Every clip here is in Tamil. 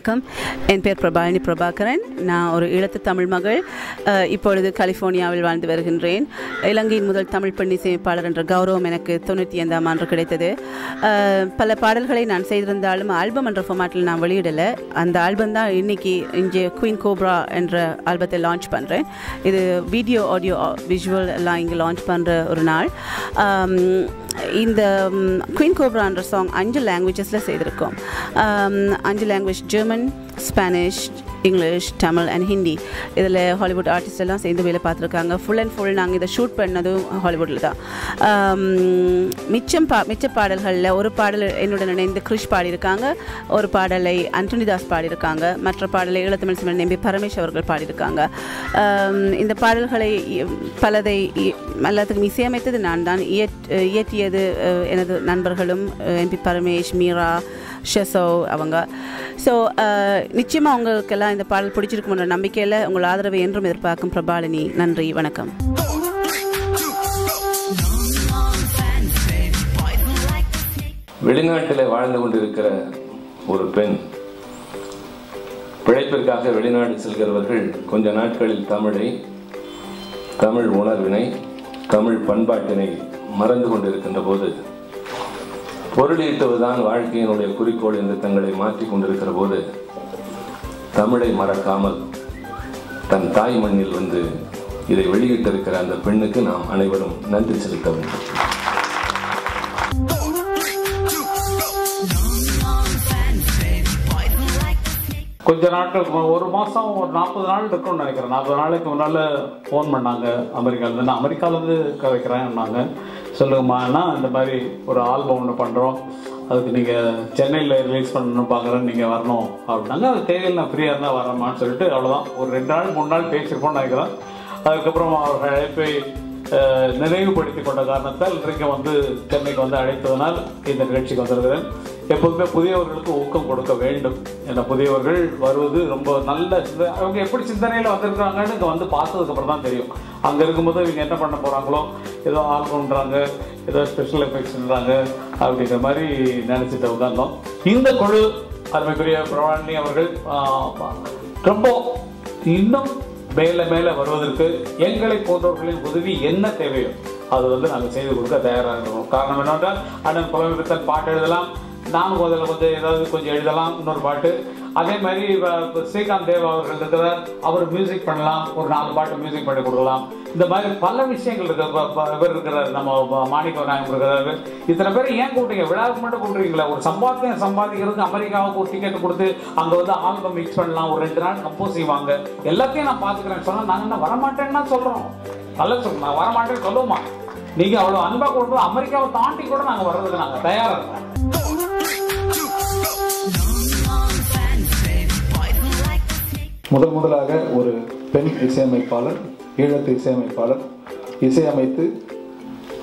வணக்கம். என் பேர் பிரபாலினி பிரபாகரன். நான் ஒரு ஈழத்து தமிழ் மகள். இப்பொழுது கலிஃபோர்னியாவில் வாழ்ந்து வருகின்றேன். இலங்கையின் முதல் தமிழ் பெண் இசையமைப்பாளர் என்ற கௌரவம் எனக்கு 95ஆம் ஆண்டு கிடைத்தது. பல பாடல்களை நான் செய்திருந்தாலும் ஆல்பம் என்ற ஃபார்மேட்டில் நான் வெளியிடலை. அந்த ஆல்பம் தான் இன்றைக்கி இங்கே குயின் கோப்ரா என்ற ஆல்பத்தை லான்ச் பண்ணுறேன். இது வீடியோ, ஆடியோ, விஷுவல் எல்லாம் இங்கே லான்ச் பண்ணுற ஒரு நாள். இந்த குயின் கோப்ரான்ற சாங் 5 லாங்குவேஜஸில் செய்திருக்கோம். 5 language: German, Spanish, English, Tamil and Hindi. இதில் ஹாலிவுட் ஆர்டிஸ்ட் எல்லாம் சேர்ந்து வேலை பார்த்துருக்காங்க. ஃபுல் அண்ட் ஃபுல் நாங்கள் இதை ஷூட் பண்ணதும் ஹாலிவுட்டில் தான். மிச்ச பாடல்களில் ஒரு பாடல் என்னுடன் இணைந்து கிருஷ் பாடியிருக்காங்க, ஒரு பாடலை அந்தோனிதாஸ் பாடியிருக்காங்க, மற்ற பாடலை ஈழத்தமிழ் சிம்மன் நம்பி பரமேஷ் அவர்கள் பாடியிருக்காங்க. இந்த பாடல்களை பலதை எல்லாத்துக்கும் இசையமைத்தது நான் தான். இயற்றியது எனது நண்பர்களும் எம்பி பரமேஷ், மீரா, ஷெசோ அவங்க. ஸோ நிச்சயமாக உங்களுக்கெல்லாம் இந்த பாடல் பிடிச்சிருக்குன்ற நம்பிக்கையில் உங்கள் ஆதரவை என்றும் எதிர்பார்க்கும் பிரபாலினி. நன்றி, வணக்கம். வெளிநாட்டில் வாழ்ந்து கொண்டிருக்கிற ஒரு பெண், பிழைப்பிற்காக வெளிநாடு செல்கிறவர்கள் கொஞ்ச நாட்களில் தமிழை, தமிழ் உணர்வினை, தமிழ் பண்பாட்டினை மறந்து கொண்டிருக்கின்ற போது, பொருளீட்டுவதுதான் வாழ்க்கையினுடைய குறிக்கோள் என்று தங்களை மாற்றிக் கொண்டிருக்கிற போது, தமிழை மறக்காமல் தன் தாய் மண்ணில் வந்து இதை வெளியிட்டிருக்கிற அந்த பெண்ணுக்கு நாம் அனைவரும் நன்றி செலுத்த வேண்டும். கொஞ்ச நாட்கள், ஒரு மாதம், ஒரு 40 நாள் இருக்கும்னு நினைக்கிறேன். 40 நாளைக்கு முன்னால் ஃபோன் பண்ணாங்க அமெரிக்காவிலேருந்து. நான் அமெரிக்காவிலேருந்து கதைக்கிறேன்னாங்க. சொல்லுங்கம்மான்னா, இந்த மாதிரி ஒரு ஆல்பம் ஒன்று பண்ணுறோம், அதுக்கு நீங்கள் சென்னையில் ரிலீஸ் பண்ணணும் பார்க்குறேன்னு நீங்கள் வரணும் அப்படின்னாங்க. அது தேவையில் நான் ஃப்ரீயாக இருந்தால் வரமான்னு சொல்லிட்டு அவ்வளோதான். ஒரு 2 நாள் 3 நாள் பேசியிருப்போம்னு நினைக்கிறேன். அதுக்கப்புறம் அவர்கள் அழைப்பை நினைவுபடுத்தி கொண்ட காரணத்தால் இன்றைக்கு வந்து சென்னைக்கு வந்து அழைத்ததனால் இந்த நிகழ்ச்சிக்கு வந்திருக்கிறேன். எப்போதுமே புதியவர்களுக்கு ஊக்கம் கொடுக்க வேண்டும். ஏன்னா புதியவர்கள் வருவது ரொம்ப நல்ல அவங்க எப்படி சிந்தனையில் வந்திருக்காங்கன்னு இங்கே வந்து பார்த்ததுக்கப்புறம் தான் தெரியும். அங்கே இருக்கும்போது இவங்க என்ன பண்ண போகிறாங்களோ, ஏதோ ஆல்பம்ன்றாங்க, ஏதோ ஸ்பெஷல் எஃபெக்ட்ஸ்ன்றாங்க அப்படிங்கிற மாதிரி நினச்சிட்டு உட்கார்ந்தோம். இந்த குழு அருமைக்குரிய பிரபாலினி அவர்கள் ரொம்ப இன்னும் மேலே மேலே வருவதற்கு எங்களை போன்றவர்களின் உதவி என்ன தேவையோ அது வந்து நாங்கள் செய்து கொடுக்க தயாராக இருக்கோம். காரணம் என்னவென்றால், அண்ணன் புலமைப்பித்தன் பாட்டு எழுதலாம், நானும் அதில் கொஞ்சம் ஏதாவது கொஞ்சம் எழுதலாம், இன்னொரு பாட்டு. அதே மாதிரி ஸ்ரீகாந்த் தேவ் அவர்கள் இருக்கிறார், அவர் மியூசிக் பண்ணலாம், ஒரு 4 பாட்டு மியூசிக் பண்ணி கொடுக்கலாம். இந்த மாதிரி பல விஷயங்கள் இருக்கு. இவர் இருக்கிறார், நம்ம மாணிக்க நாயகம் இருக்கிறாரு. இத்தனை பேர் ஏன் கூட்டுறீங்க? விழாவுக்கு மட்டும் கூட்டுறீங்களா? ஒரு சம்பாதிக்கிறதுக்கு அமெரிக்காவுக்கு ஒரு டிக்கெட் கொடுத்து அங்கே வந்து ஆல்பம் மிக்ஸ் பண்ணலாம், ஒரு 2 நாள் கம்போஸ் செய்வாங்க, எல்லாத்தையும் நான் பார்த்துக்கிறேன்னு சொன்னால் நாங்கள் என்ன வரமாட்டேன்னா சொல்கிறோம். நல்லா சொல்லுங்க, நான் வரமாட்டேன்னு சொல்லுவோமா? நீங்கள் அவ்வளோ அன்பாக கொடுக்குறது அமெரிக்காவை தாண்டி கூட நாங்கள் வர்றதுக்கு நாங்கள் தயாராக இருக்கோம். முதலாக ஒரு பெண் இசையமைப்பாளர், ஈழத்து இசையமைப்பாளர் இசையமைத்து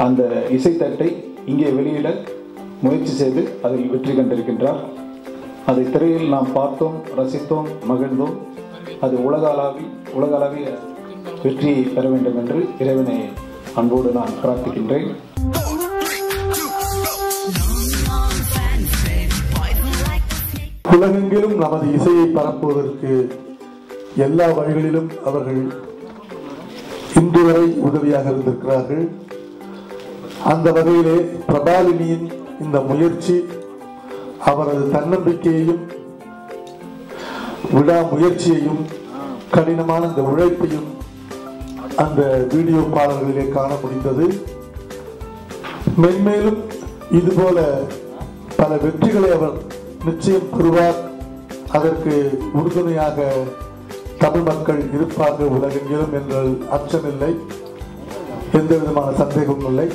அந்த இசைத்தட்டை இங்கே வெளியிட முயற்சி செய்து அதில் வெற்றி கண்டிருக்கின்றார். அதை திரையில் நாம் பார்த்தோம், ரசித்தோம், மகிழ்ந்தோம். அது உலகளவிய வெற்றியை பெற வேண்டும் என்று இறைவனை அன்போடு நான் பிரார்த்திக்கின்றேன். உலகெங்கிலும் நமது இசையை பரப்புவதற்கு எல்லா வழிகளிலும் அவர்கள் இன்று வரை உதவியாக இருந்திருக்கிறார்கள். அந்த வகையிலே பிரபாலினியின் இந்த முயற்சி அவரது தன்னம்பிக்கையையும் விடாமுயற்சியையும் கடினமான இந்த உழைப்பையும் அந்த வீடியோ பாடல்களிலே காண முடிந்தது. மென்மேலும் இதுபோல பல வெற்றிகளை அவர் நிச்சயம் பெறுவார். அதற்கு உறுதுணையாக தமிழ் மக்கள் இருப்பார்கள் உலகெங்கிலும் என்ற அச்சமில்லை, எந்த விதமான சந்தேகமும் இல்லை.